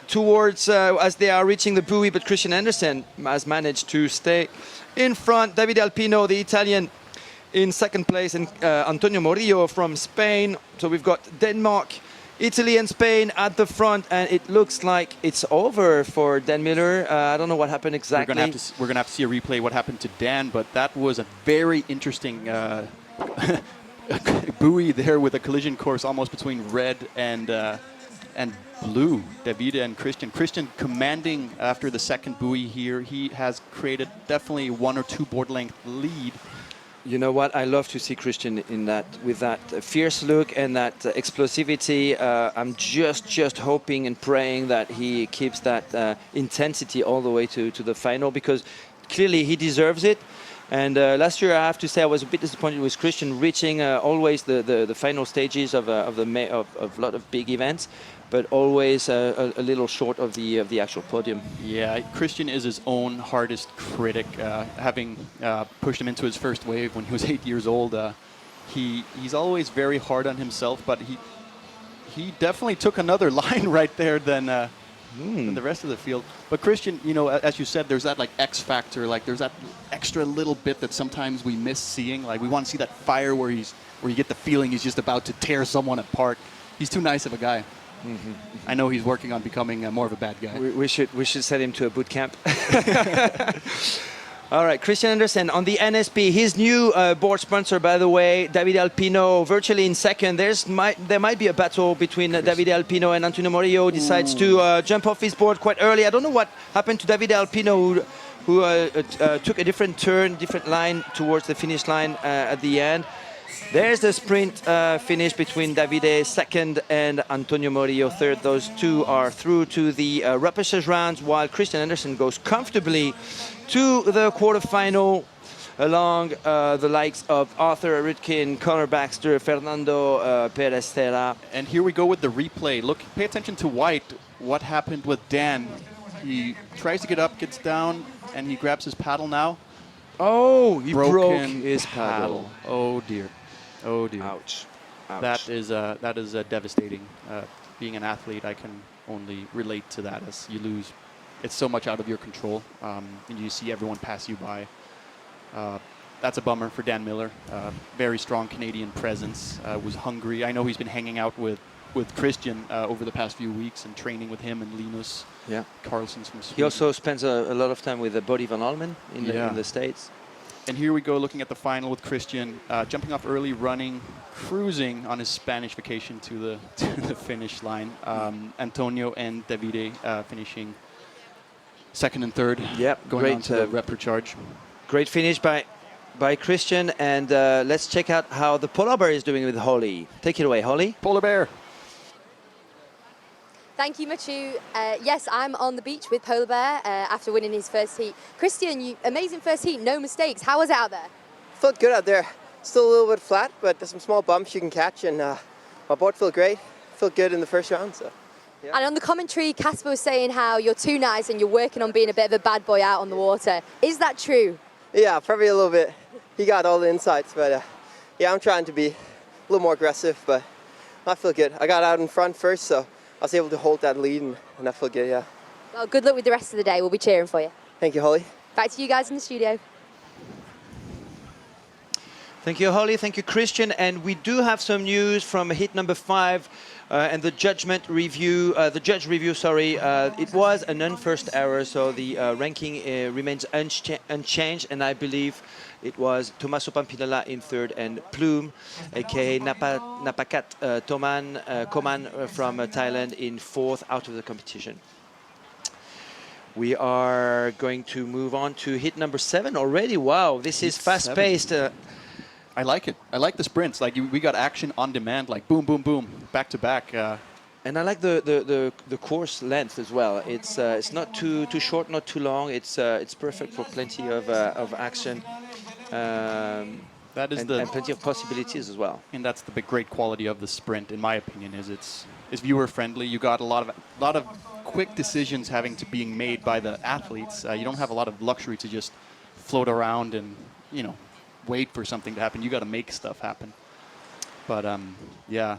towards as they are reaching the buoy, but Christian Andersen has managed to stay in front. Davide Alpino, the Italian, in second place, and Antonio Morillo from Spain. So we've got Denmark, Italy and Spain at the front, and it looks like it's over for Dan Miller. I don't know what happened exactly. We're gonna have to see a replay what happened to Dan, but that was a very interesting buoy there with a collision course almost between red and blue. Davide and Christian. Christian commanding after the second buoy here. He has created definitely 1 or 2 board length lead. You know what? I love to see Christian in that, with that fierce look and that explosivity. I'm just hoping and praying that he keeps that intensity all the way to the final, because clearly he deserves it. And last year, I have to say, I was a bit disappointed with Christian reaching always the final stages of a lot of big events, but always a little short of the actual podium. Yeah, Christian is his own hardest critic. Having pushed him into his first wave when he was 8 years old, he's always very hard on himself, but he definitely took another line right there than the rest of the field. But Christian, you know, as you said, there's that like X factor, like there's that extra little bit that sometimes we miss seeing. Like we want to see that fire where you get the feeling he's just about to tear someone apart. He's too nice of a guy. Mm-hmm. I know he's working on becoming more of a bad guy. We should send him to a boot camp. All right, Christian Andersen on the NSP. His new board sponsor, by the way, Davide Alpino, virtually in second. There might be a battle between Davide Alpino and Antonio Morillo. Decides to jump off his board quite early. I don't know what happened to Davide Alpino, who took a different turn, different line towards the finish line at the end. There's the sprint finish between Davide second and Antonio Morillo third. Those two are through to the repechage rounds, while Christian Andersen goes comfortably to the quarterfinal along the likes of Arthur Rudkin, Connor Baxter, Fernando Perez-Terra. And here we go with the replay. Look, pay attention to white. What happened with Dan? He tries to get up, gets down, and he grabs his paddle now. Oh, he broke Broken his paddle. Oh dear. Oh dear. Ouch. Ouch. That is devastating. Being an athlete, I can only relate to that. As you lose, it's so much out of your control, and you see everyone pass you by. That's a bummer for Dan Miller. Very strong Canadian presence. Was hungry. I know he's been hanging out with Christian over the past few weeks and training with him and Linus. Yeah. Carlson's from Sweden. He also spends a lot of time with Bodie van Almen in the States. And here we go, looking at the final with Christian, jumping off early, running, cruising on his Spanish vacation to the finish line. Antonio and Davide finishing second and third. Yep, going on to the repechage. Great finish by Christian, and let's check out how the Polar Bear is doing with Holly. Take it away, Holly. Polar Bear. Thank you, Mathieu. Yes, I'm on the beach with Polar Bear after winning his first heat. Christian, amazing first heat, no mistakes. How was it out there? Felt good out there. Still a little bit flat, but there's some small bumps you can catch, and my board felt great. Felt good in the first round. So. Yeah. And on the commentary, Casper was saying how you're too nice and you're working on being a bit of a bad boy out on the water. Is that true? Yeah, probably a little bit. He got all the insights, but yeah, I'm trying to be a little more aggressive, but I feel good. I got out in front first, so I was able to hold that lead, and I feel good. Yeah. Well, good luck with the rest of the day. We'll be cheering for you. Thank you, Holly. Back to you guys in the studio. Thank you, Holly. Thank you, Christian. And we do have some news from heat number 5 and the judgment review. The judge review, sorry. It was an unforced error, so the ranking remains unchanged. And I believe it was Tommaso Pampinella in 3rd and Plume, aka Napakat Koman from Thailand in 4th out of the competition. We are going to move on to hit number 7 already. Wow, this is fast-paced. I like it. I like the sprints. Like we got action on demand, like boom, boom, boom, back to back. And I like the course length as well. It's not too short, not too long. It's perfect for plenty of action. That is and plenty of possibilities as well. And that's the great quality of the sprint, in my opinion, is it's viewer friendly. You got a lot of quick decisions having to being made by the athletes. You don't have a lot of luxury to just float around and wait for something to happen. You got to make stuff happen. But yeah,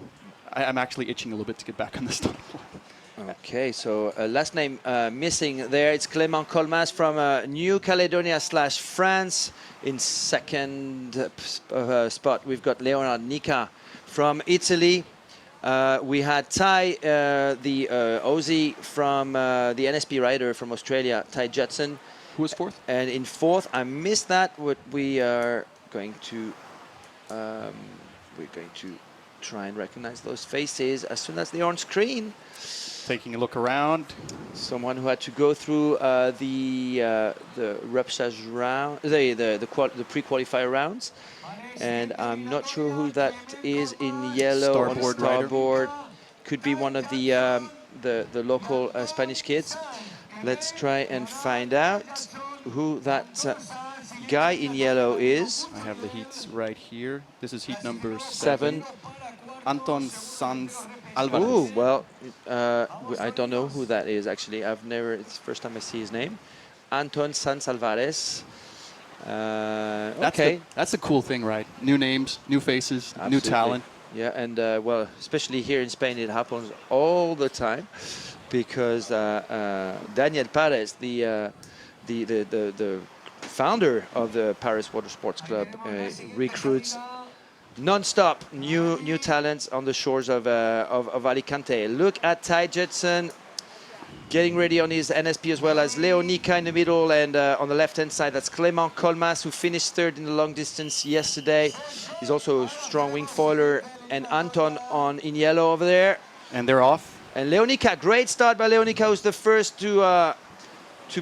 I'm actually itching a little bit to get back on the start line. Okay, so last name missing there. It's Clément Colmas from New Caledonia / France. In 2nd spot, we've got Leonard Nica from Italy. We had Ty, the Aussie from the NSP rider from Australia, Ty Judson. Who was 4th? And in 4th, I missed that. What we are going to try and recognize those faces as soon as they're on screen. Taking a look around. Someone who had to go through the repechage round, the pre-qualifier rounds, and I'm not sure who that is in yellow on the starboard. Could be one of the local Spanish kids. Let's try and find out who that guy in yellow is. I have the heats right here. This is heat number 7. Anton Sanz Alvarez. Oh, well, I don't know who that is, actually. It's the first time I see his name. Anton Sanz Alvarez. Okay. That's the cool thing, right? New names, new faces, Absolutely. New talent. Yeah, and well, especially here in Spain, it happens all the time because Daniel Pares, the founder of the Paris Water Sports Club, recruits non-stop new talents on the shores of Alicante. Look at Ty Judson getting ready on his NSP, as well as Leo Nica in the middle, and on the left-hand side, that's Clément Colmas, who finished 3rd in the long distance yesterday. He's also a strong wing foiler, and Anton in yellow over there. And they're off. And Leo Nica, great start by Leo Nica, who's the first to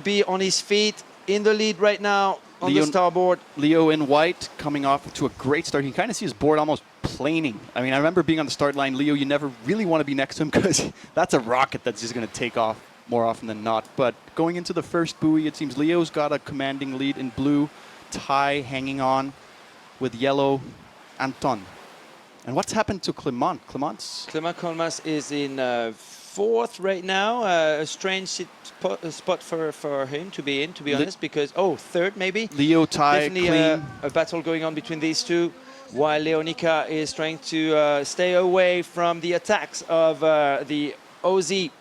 be on his feet, in the lead right now on the starboard. Leo in white coming off to a great start. You can kind of see his board almost planing. I mean, I remember being on the start line. Leo, you never really want to be next to him because that's a rocket that's just going to take off more often than not. But going into the first buoy, it seems Leo's got a commanding lead in blue. Ty hanging on with yellow, Anton. And what's happened to Clément? Clément Colmas is in 4th right now. A strange spot for him to be in, to be honest, because 3rd maybe. Leo, Ty, definitely clean. A battle going on between these two, while Leo Nica is trying to stay away from the attacks of the Aussie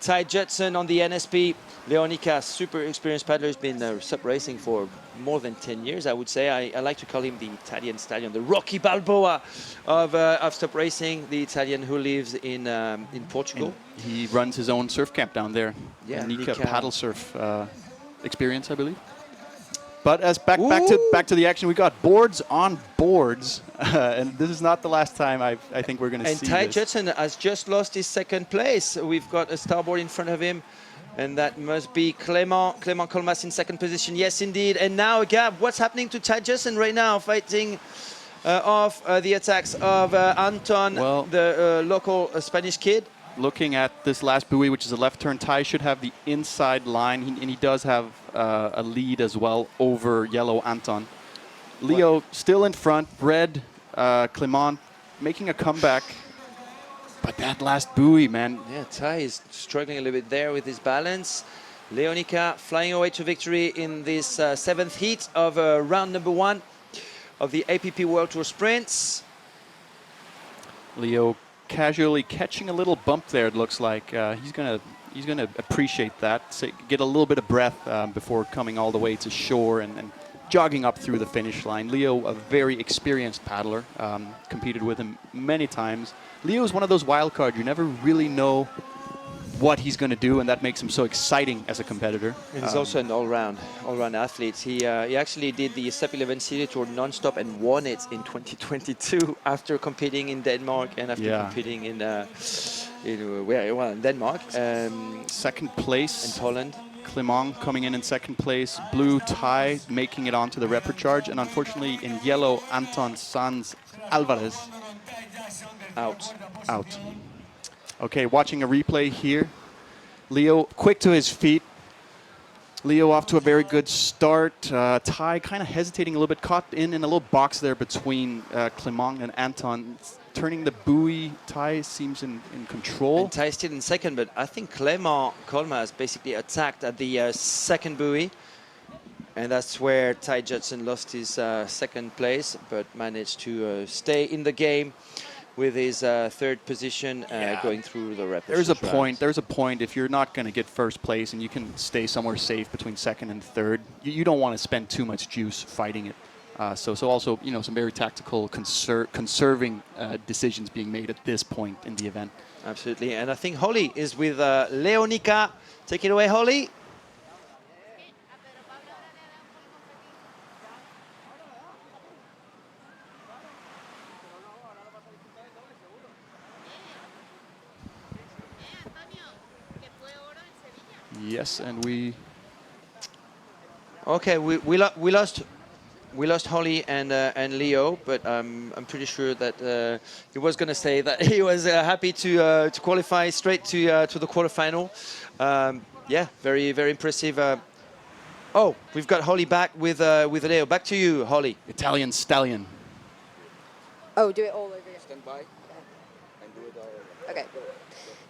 Ty Judson on the NSP. Leo Nica, super experienced paddler, has been sub racing for more than 10 years, I would say. I like to call him the Italian stallion, the Rocky Balboa of stop racing, the Italian who lives in Portugal. And he runs his own surf camp down there. Yeah, Nica paddle surf experience, I believe. But as back to the action, we got boards on boards, and this is not the last time I think we're going to see this. And Ty Judson has just lost his 2nd place. We've got a starboard in front of him, and that must be Clément Colmas in 2nd position. Yes, indeed. And now a gap. What's happening to Ty Judson right now, fighting off the attacks of Anton, the local Spanish kid? Looking at this last buoy, which is a left turn, Ty should have the inside line, and he does have a lead as well over yellow Anton. Leo still in front, red Clément making a comeback. But that last buoy, man. Yeah, Ty is struggling a little bit there with his balance. Leo Nica flying away to victory in this 7th heat of round number 1 of the APP World Tour Sprints. Leo casually catching a little bump there. It looks like he's gonna appreciate that. Get a little bit of breath before coming all the way to shore and jogging up through the finish line. Leo, a very experienced paddler, competed with him many times. Leo is one of those wild cards. You never really know what he's going to do, and that makes him so exciting as a competitor. And he's also an all-round athlete. He actually did the Step 11 City Tour non-stop and won it in 2022 after competing in Denmark and after competing in Denmark. Second place. In Poland. Clement coming in second place. Blue tie making it onto the repechage, and unfortunately in yellow, Anton Sanz Alvarez. Out. Okay, watching a replay here. Leo quick to his feet. Leo off to a very good start. Ty kind of hesitating a little bit, caught in a little box there between Clement and Anton. Turning the buoy, Ty seems in control. And Ty still in second, but I think Clement Colmas basically attacked at the second buoy. And that's where Ty Judson lost his second place, but managed to stay in the game with his third position going through the repechage. There's a point if you're not going to get first place and you can stay somewhere safe between second and third, you don't want to spend too much juice fighting it. So also, some very tactical, conserving decisions being made at this point in the event. Absolutely, and I think Holly is with Leonika. Take it away, Holly. Yes, and we... Okay, we lost Holly and Leo, but I'm pretty sure that he was going to say that he was happy to qualify straight to the quarterfinal. Yeah, very impressive. Oh, we've got Holly back with Leo. Back to you, Holly. Italian stallion. Oh, do it all over again. Stand by and do it all over. Okay.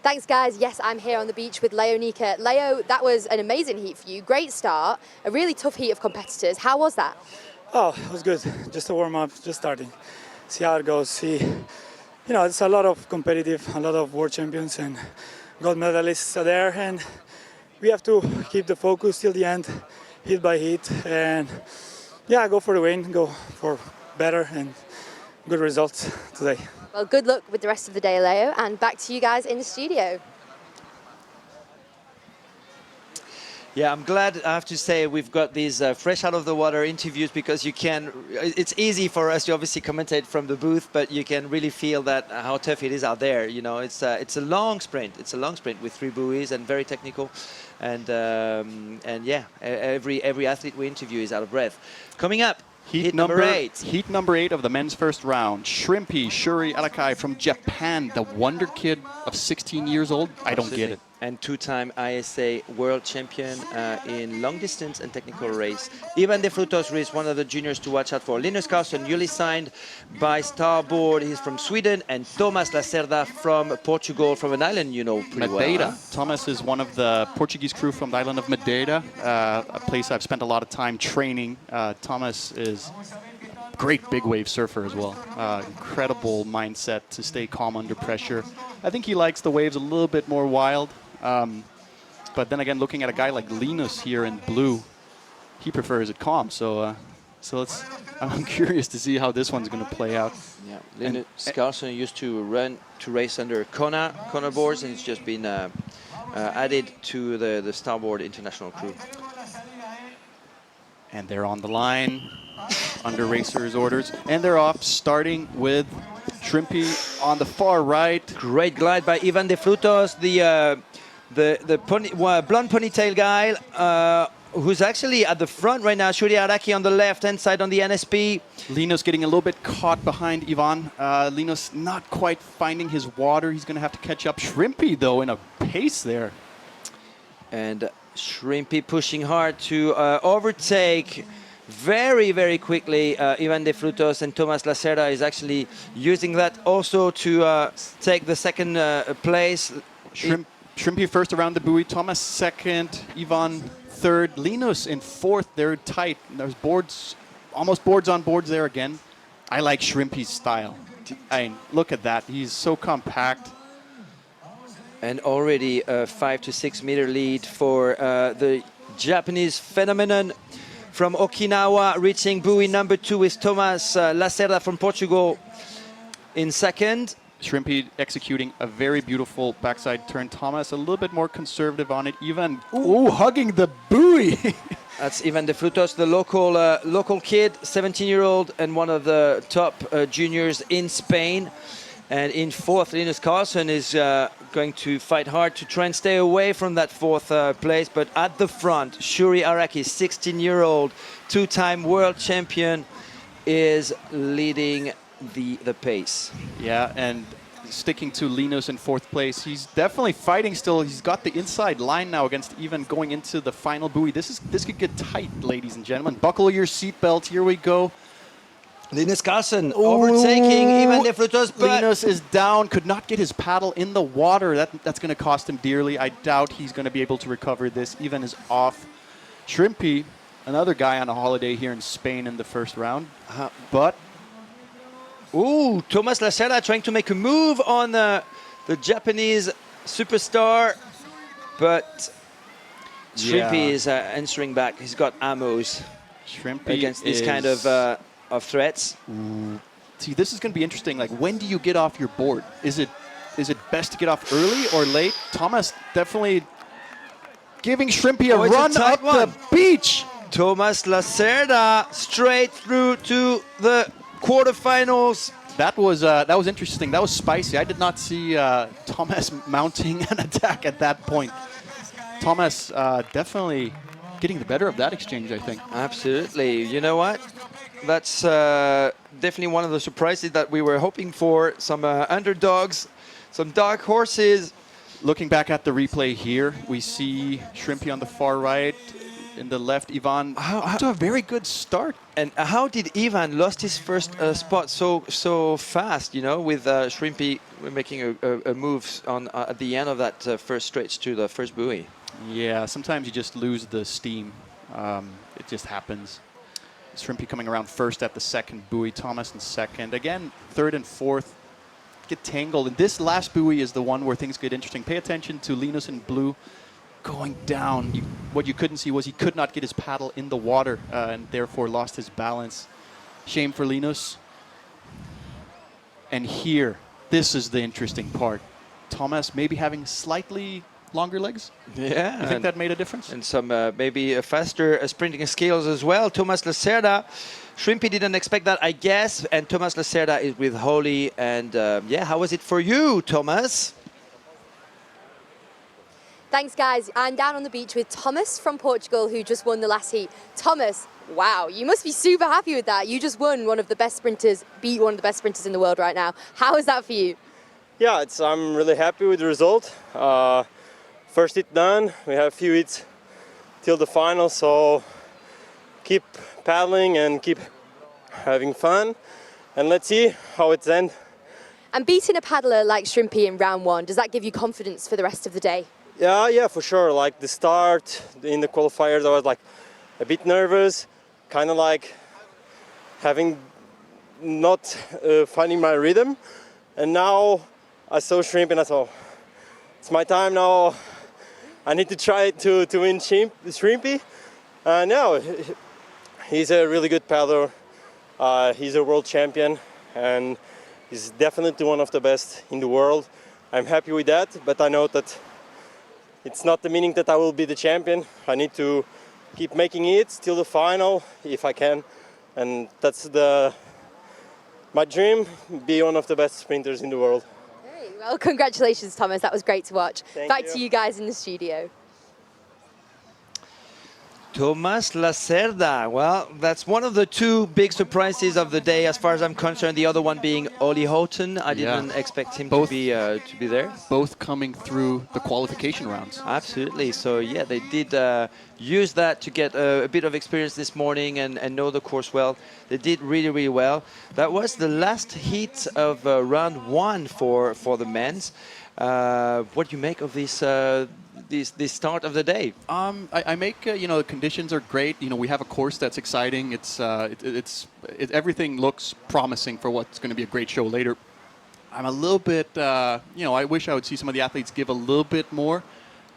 Thanks, guys. Yes, I'm here on the beach with Leonika. Leo, that was an amazing heat for you. Great start. A really tough heat of competitors. How was that? Oh, it was good. Just a warm-up, just starting. See how it goes. See, it's a lot of competitive, a lot of world champions and gold medalists are there. And we have to keep the focus till the end, hit by hit. And, go for the win, go for better and good results today. Well, good luck with the rest of the day, Leo, and back to you guys in the studio. Yeah, I'm glad, I have to say, we've got these fresh out of the water interviews because it's easy for us to obviously commentate from the booth, but you can really feel that how tough it is out there. It's a long sprint. It's a long sprint with 3 buoys and very technical. And yeah, every athlete we interview is out of breath. Coming up, Heat number 8. Heat number 8 of the men's first round. Shrimpy Shuri Alakai from Japan, the wonder kid of 16 years old. I don't get it. And 2-time ISA world champion in long distance and technical race. Ivan De Frutos is one of the juniors to watch out for. Linus Carlson, newly signed by Starboard. He's from Sweden. And Thomas Lacerda from Portugal, from an island you know pretty Madeira. well. Huh? Thomas is one of the Portuguese crew from the island of Madeira, a place I've spent a lot of time training. Thomas is a great big wave surfer as well. Incredible mindset to stay calm under pressure. I think he likes the waves a little bit more wild. But then again, looking at a guy like Linus here in blue, he prefers it calm. So I'm curious to see how this one's going to play out. Yeah, Linus Carlson used to race under Kona boards, and it's just been added to the Starboard international crew. And they're on the line under racer's orders, and they're off, starting with Shrimpy on the far right. Great glide by Ivan De Frutos, the blonde ponytail guy, who's actually at the front right now. Shuri Araki on the left-hand side on the NSP. Linus getting a little bit caught behind Ivan. Linus not quite finding his water. He's going to have to catch up. Shrimpy, though, in a pace there. And Shrimpy pushing hard to overtake very quickly Ivan De Frutos, and Thomas Lacerda is actually using that also to take the second place. Shrimpy first around the buoy, Thomas second, Ivan third, Linus in fourth. They're tight. There's almost boards on boards there again. I like Shrimpy's style. I mean, look at that. He's so compact. And already a 5 to 6 meter lead for the Japanese phenomenon from Okinawa, reaching buoy number 2 with Thomas Lacerda from Portugal in second. Shrimpy executing a very beautiful backside turn. Thomas a little bit more conservative on it. Ivan, hugging the buoy. That's Ivan de Frutos, the local kid, 17-year-old, and one of the top juniors in Spain. And in fourth, Linus Carlsen is going to fight hard to try and stay away from that fourth place. But at the front, Shuri Araki, 16-year-old, two-time world champion, is leading the pace. Yeah, and sticking to Linus in fourth place. He's definitely fighting still. He's got the inside line now against Ivan going into the final buoy. This could get tight, ladies and gentlemen. Buckle your seatbelt. Here we go. Linus Carlsen overtaking Ivan de Frutos, but Linus is down, could not get his paddle in the water. That's going to cost him dearly. I doubt he's going to be able to recover this. Ivan is off. Shrimpy, another guy on a holiday here in Spain in the first round. But ooh, Thomas Lacerda trying to make a move on the Japanese superstar, but Shrimpy is answering back. He's got ammos against this kind of threats. See, this is going to be interesting. Like, when do you get off your board? Is it best to get off early or late? Thomas definitely giving Shrimpy a run up the beach. Thomas Lacerda straight through to the quarterfinals. That was interesting. That was spicy. I did not see Thomas mounting an attack at that point. Thomas definitely getting the better of that exchange, I think. Absolutely. You know what? That's definitely one of the surprises that we were hoping for. Some underdogs, some dark horses. Looking back at the replay here, we see Shrimpy on the far right. In the left, Ivan to a very good start. And how did Ivan lost his first spot so fast? You know, with Shrimpy making a move on at the end of that first stretch to the first buoy. Yeah, sometimes you just lose the steam. It just happens. Shrimpy coming around first at the second buoy. Thomas in second. Again, third and fourth get tangled. And this last buoy is the one where things get interesting. Pay attention to Linus in blue. Going down, what you couldn't see was he could not get his paddle in the water and therefore lost his balance. Shame for Linus. And here, this is the interesting part. Thomas maybe having slightly longer legs. Yeah. You think that made a difference? And some maybe faster sprinting skills as well. Thomas Lacerda. Shrimpy didn't expect that, I guess. And Thomas Lacerda is with Holly. And yeah, how was it for you, Thomas? Thanks, guys. I'm down on the beach with Thomas from Portugal, who just won the last heat. Thomas, wow, you must be super happy with that. You just won one of the best sprinters, beat one of the best sprinters in the world right now. How is that for you? Yeah, I'm really happy with the result. First hit done. We have a few hits till the final, so keep paddling and keep having fun. And let's see how it's ends. And beating a paddler like Shrimpy in round one, does that give you confidence for the rest of the day? Yeah, for sure. Like the start in the qualifiers, I was like a bit nervous, kind of like having not finding my rhythm. And now I saw Shrimp and I thought, it's my time now. I need to try to win Shrimpy. Now he's a really good paddler. He's a world champion and he's definitely one of the best in the world. I'm happy with that, but I know that it's not the meaning that I will be the champion. I need to keep making it till the final if I can. And that's my dream, be one of the best sprinters in the world. Great. Well, congratulations, Thomas. That was great to watch. Back to you guys in the studio. Thomas Lacerda. Well, that's one of the two big surprises of the day, as far as I'm concerned. The other one being Olli Houghton. I didn't expect him to be there. Both coming through the qualification rounds. Absolutely. So yeah, they did use that to get a bit of experience this morning and know the course well. They did really, really well. That was the last heat of round one for the men's. What do you make of this this start of the day? I make the conditions are great. We have a course that's exciting. Everything looks promising for what's going to be a great show later. I'm a little bit, I wish I would see some of the athletes give a little bit more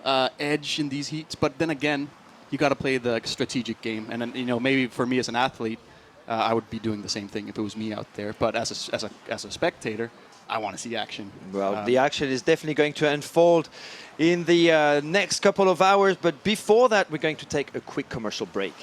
edge in these heats. But then again, you got to play the strategic game. And then, maybe for me as an athlete, I would be doing the same thing if it was me out there. But as a spectator, I want to see action. Well, the action is definitely going to unfold in the next couple of hours. But before that, we're going to take a quick commercial break.